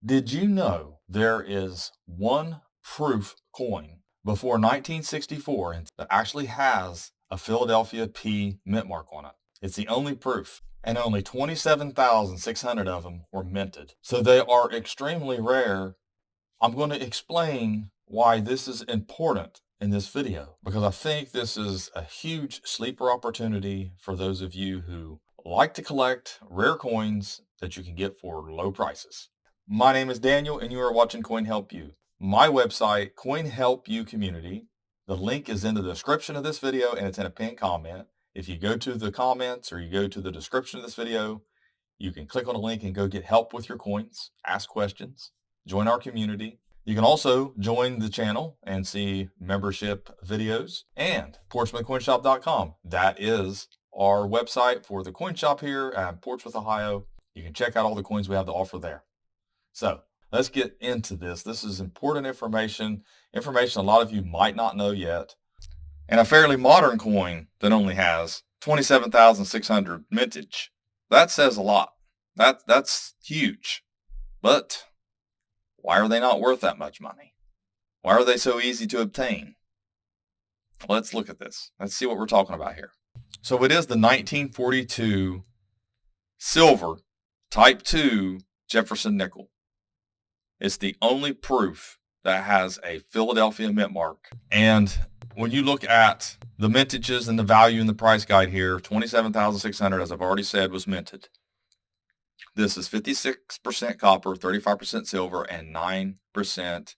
Did you know there is one proof coin before 1964 that actually has a Philadelphia P mint mark on it? It's the only proof, and only 27,600 of them were minted. So they are extremely rare. I'm going to explain why this is important in this video, because I think this is a huge sleeper opportunity for those of you who like to collect rare coins that you can get for low prices. My name is Daniel, and you are watching Coin Help You. My website, Coin Help You Community, the link is in the description of this video, and it's in a pinned comment. If you go to the comments or you go to the description of this video, you can click on a link and go get help with your coins, ask questions, join our community. You can also join the channel and see membership videos and PortsmouthCoinShop.com. That is our website for the coin shop here at Portsmouth, Ohio. You can check out all the coins we have to offer there. So let's get into this. This is important information a lot of you might not know yet. And a fairly modern coin that only has 27,600 mintage. That says a lot. That's huge. But why are they not worth that much money? Why are they so easy to obtain? Let's look at this. Let's see what we're talking about here. So it is the 1942 silver Type 2 Jefferson Nickel. It's the only proof that has a Philadelphia mint mark. And when you look at the mintages and the value in the price guide here, 27,600, as I've already said, was minted. This is 56% copper, 35% silver, and 9%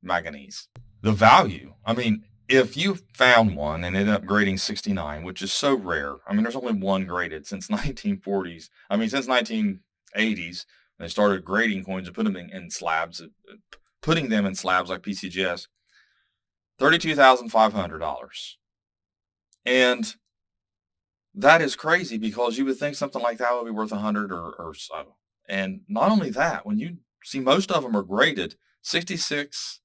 manganese. The value, I mean, if you found one and ended up grading 69, which is so rare, I mean, there's only one graded since 1940s. I mean, since 1980s, they started grading coins and putting them in slabs like PCGS, $32,500. And that is crazy because you would think something like that would be worth 100 or so. And not only that, when you see most of them are graded 66,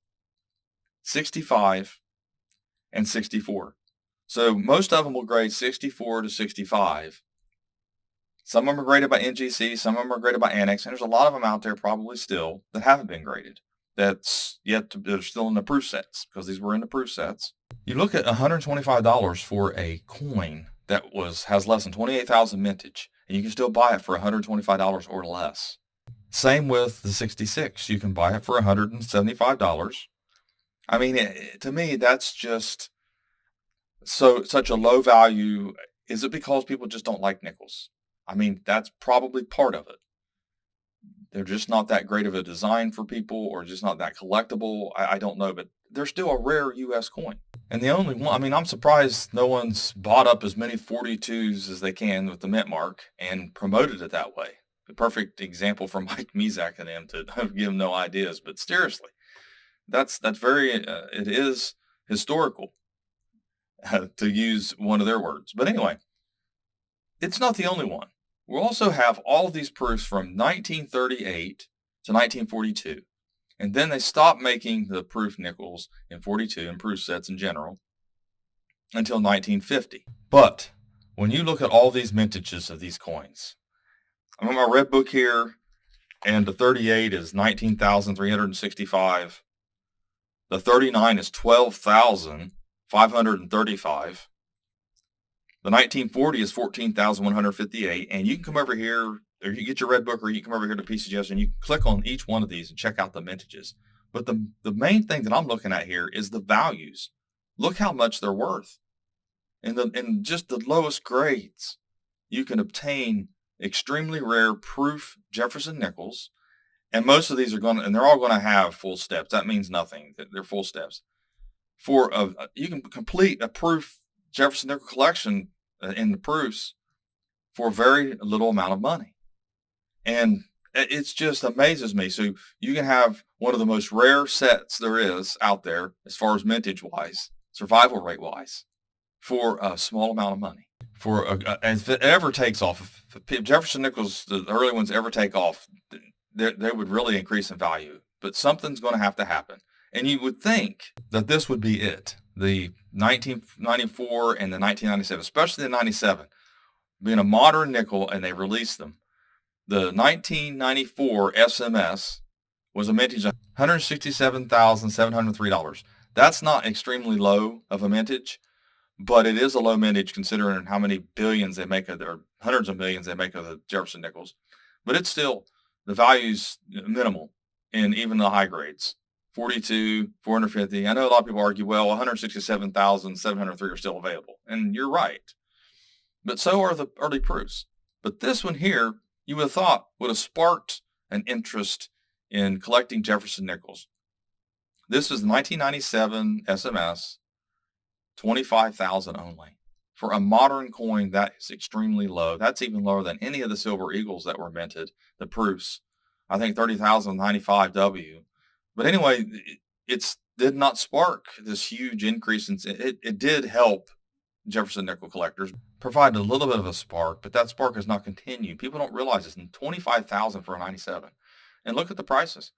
65, and 64. So most of them will grade 64 to 65. Some of them are graded by NGC, some of them are graded by Annex, and there's a lot of them out there probably still that haven't been graded. They're still in the proof sets because these were in the proof sets. You look at $125 for a coin that has less than 28,000 mintage, and you can still buy it for $125 or less. Same with the 66. You can buy it for $175. I mean, to me, that's just such a low value. Is it because people just don't like nickels? I mean, that's probably part of it. They're just not that great of a design for people, or just not that collectible. I don't know, but they're still a rare U.S. coin. And the only one, I mean, I'm surprised no one's bought up as many 42s as they can with the mint mark and promoted it that way. The perfect example for Mike Mezak and them to give them no ideas. But seriously, that's very, it is historical, to use one of their words. But anyway, it's not the only one. We also have all of these proofs from 1938 to 1942. And then they stopped making the proof nickels in 42 and proof sets in general until 1950. But when you look at all these mintages of these coins, I'm on my red book here, and the 38 is 19,365. The 39 is 12,535. The 1940 is 14,158, and you can come over here, or you get your red book, or you can come over here to PCGS, and you click on each one of these and check out the mintages. But the main thing that I'm looking at here is the values. Look how much they're worth. In just the lowest grades, you can obtain extremely rare proof Jefferson Nickels, and most of these and they're all going to have full steps. That means nothing. They're full steps. You can complete a proof Jefferson Nickel collection in the proofs for a very little amount of money. And it just amazes me. So you can have one of the most rare sets there is out there as far as mintage wise, survival rate wise, for a small amount of money. If it ever takes off, if Jefferson Nickels, the early ones, ever take off, they would really increase in value. But something's going to have to happen. And you would think that this would be it. The 1994 and the 1997, especially the 97, being a modern nickel, and they released them. The 1994 SMS was a mintage of $167,703. That's not extremely low of a mintage, but it is a low mintage considering how many billions they make of or hundreds of millions they make of the Jefferson Nickels. But it's still, the value's minimal in even the high grades. 42, 450. I know a lot of people argue, well, 167,703 are still available. And you're right. But so are the early proofs. But this one here, you would have thought would have sparked an interest in collecting Jefferson Nickels. This is 1997 SMS, 25,000 only. For a modern coin, that is extremely low. That's even lower than any of the Silver Eagles that were minted, the proofs. I think 30,095W. But anyway, it did not spark this huge increase. It did help Jefferson Nickel collectors, provide a little bit of a spark, but that spark has not continued. People don't realize it's 25,000 for a 97. And look at the prices.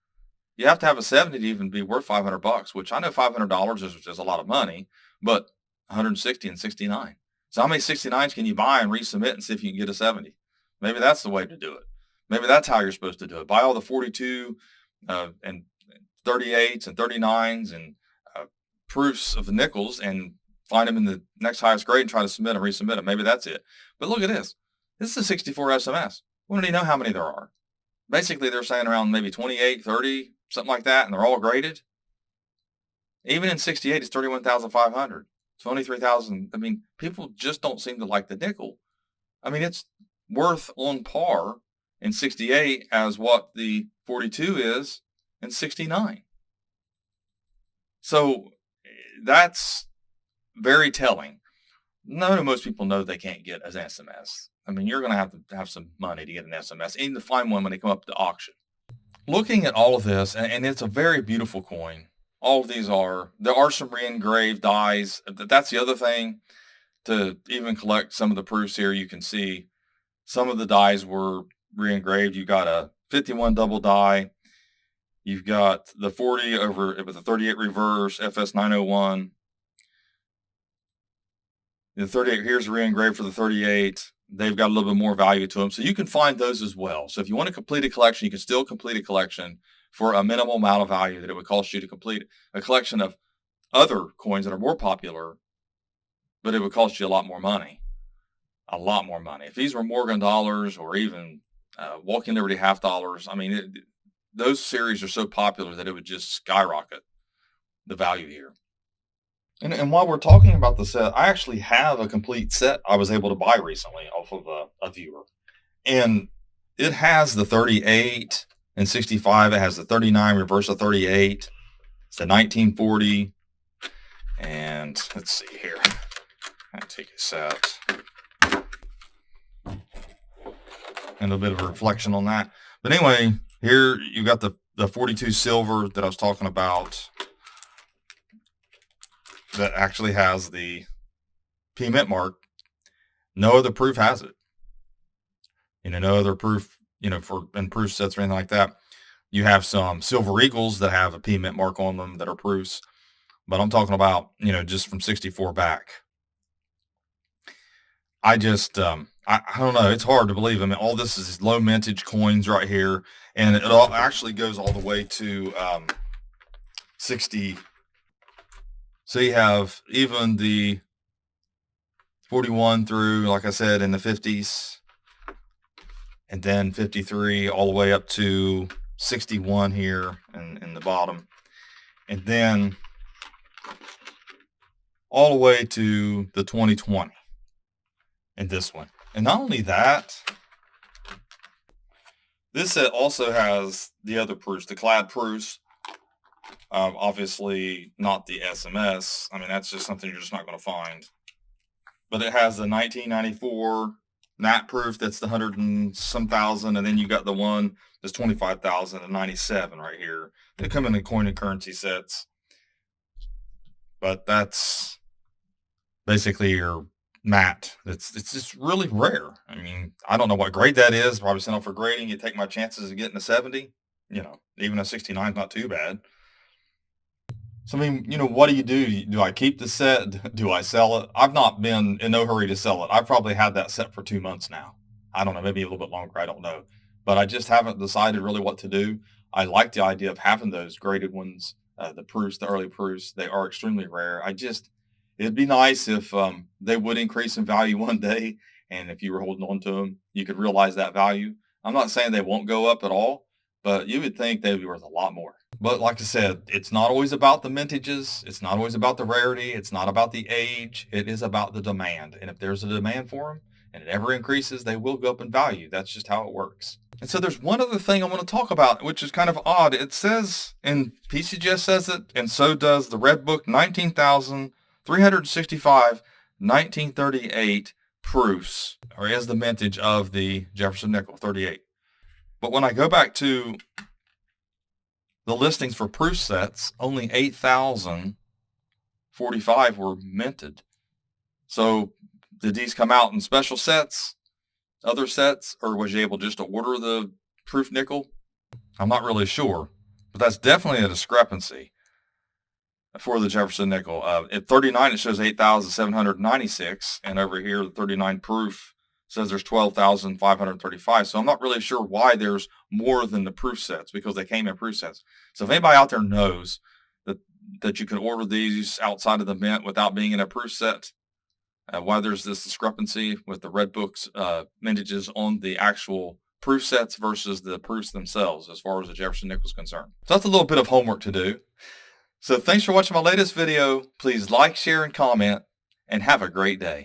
You have to have a 70 to even be worth $500, which I know $500 is a lot of money, but 160 and 69. So how many 69s can you buy and resubmit and see if you can get a 70? Maybe that's the way to do it. Maybe that's how you're supposed to do it. Buy all the 42 and 38s and 39s and proofs of the nickels and find them in the next highest grade and try to submit and resubmit them. Maybe that's it. But look at this. This is a 64 SMS. We don't even know how many there are. Basically, they're saying around maybe 28, 30, something like that, and they're all graded. Even in 68, it's 31,500, 23,000. I mean, people just don't seem to like the nickel. I mean, it's worth on par in 68 as what the 42 is in 69. So that's very telling. No, most people know they can't get an SMS. I mean, you're going to have some money to get an SMS, even to find one when they come up to auction. Looking at all of this, and it's a very beautiful coin. All of these there are some re-engraved dies. That's the other thing. To even collect some of the proofs here, you can see some of the dies were re-engraved. You got a 51 double die. You've got the 40 over with the 38 reverse, FS 901. The 38, here's re-engraved for the 38. They've got a little bit more value to them. So you can find those as well. So if you want to complete a collection, you can still complete a collection for a minimal amount of value that it would cost you to complete a collection of other coins that are more popular, but it would cost you a lot more money. A lot more money. If these were Morgan dollars or even Walking Liberty half dollars, I mean, those series are so popular that it would just skyrocket the value here. And while we're talking about the set, I actually have a complete set I was able to buy recently off of a viewer. And it has the 38 and 65. It has the 39 reverse of 38. It's the 1940. And let's see here. I'll take a set. And a bit of a reflection on that. But anyway, here you got the 42 silver that I was talking about. That actually has the P mint mark. No other proof has it. No other proof, for in proof sets or anything like that. You have some Silver Eagles that have a P mint mark on them that are proofs. But I'm talking about, just from 64 back. I just, I don't know. It's hard to believe. I mean, all this is low mintage coins right here. And it all actually goes all the way to 60. So you have even the 41 through, like I said, in the 50s, and then 53 all the way up to 61 here in the bottom, and then all the way to the 2020 in this one. And not only that, this set also has the other proofs, the clad proofs. Obviously not the SMS. I mean, that's just something you're just not going to find. But it has the 1994 Nat proof. That's the 100 and some thousand. And then you got the one that's 25,097 right here. They come in the coin and currency sets. But that's basically your matte. It's just really rare. I mean, I don't know what grade that is. Probably sent off for grading. You take my chances of getting a 70. Even a 69 is not too bad. So, I mean, what do you do? Do I keep the set? Do I sell it? I've not been in no hurry to sell it. I've probably had that set for 2 months now. I don't know, maybe a little bit longer. I don't know. But I just haven't decided really what to do. I like the idea of having those graded ones, the proofs, the early proofs. They are extremely rare. It'd be nice if they would increase in value one day, and if you were holding on to them, you could realize that value. I'm not saying they won't go up at all, but you would think they'd be worth a lot more. But like I said, it's not always about the mintages. It's not always about the rarity. It's not about the age. It is about the demand. And if there's a demand for them and it ever increases, they will go up in value. That's just how it works. And so there's one other thing I want to talk about, which is kind of odd. It says, and PCGS says it, and so does the Red Book, 19,365 1938 proofs, or is the mintage of the Jefferson Nickel 38. But when I go back to the listings for proof sets, only 8,045 were minted. So did these come out in special sets, other sets, or was you able just to order the proof nickel? I'm not really sure, but that's definitely a discrepancy for the Jefferson Nickel. At 39, it shows 8,796, and over here, the 39 proof says there's 12,535. So I'm not really sure why there's more than the proof sets, because they came in proof sets. So if anybody out there knows that you can order these outside of the mint without being in a proof set, why there's this discrepancy with the Red Book's mintages on the actual proof sets versus the proofs themselves as far as the Jefferson Nickel is concerned. So that's a little bit of homework to do. So thanks for watching my latest video. Please like, share, and comment, and have a great day.